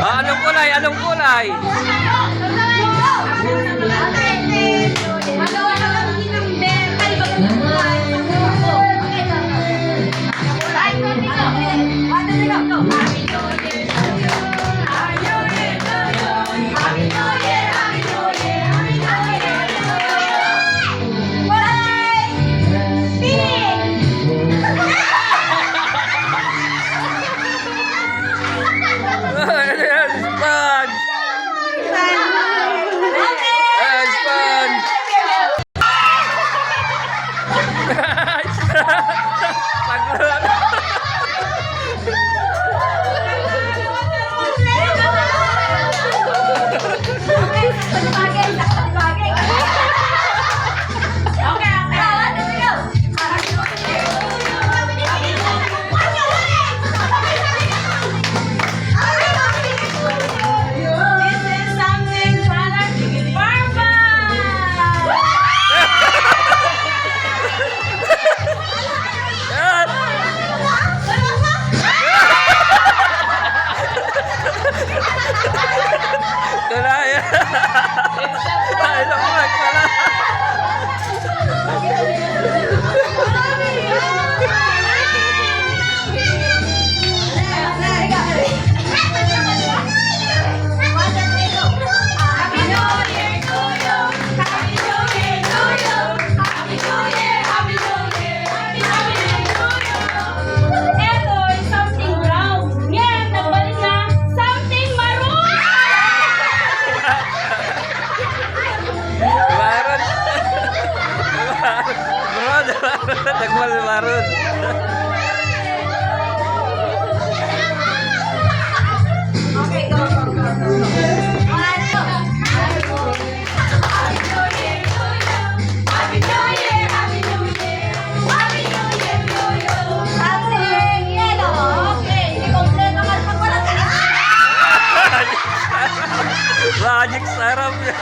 Anong kulay? Anong kulay? Nagmalmarot. Okay, go. Magic sarap ya.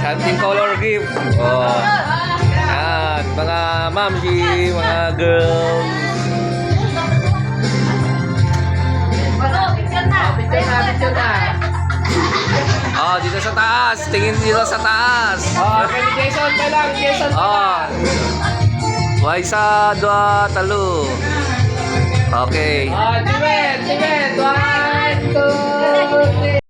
Something color gift. Oh. Yan, mga mamsi, mga girls. Picture na. Oh, dito sa taas. Tingin dito sa taas. Oh, kay Jason pa lang, Jason pa Oh. lang. May isa, dua, talo. Okay. Oh, Jimen, Jimen.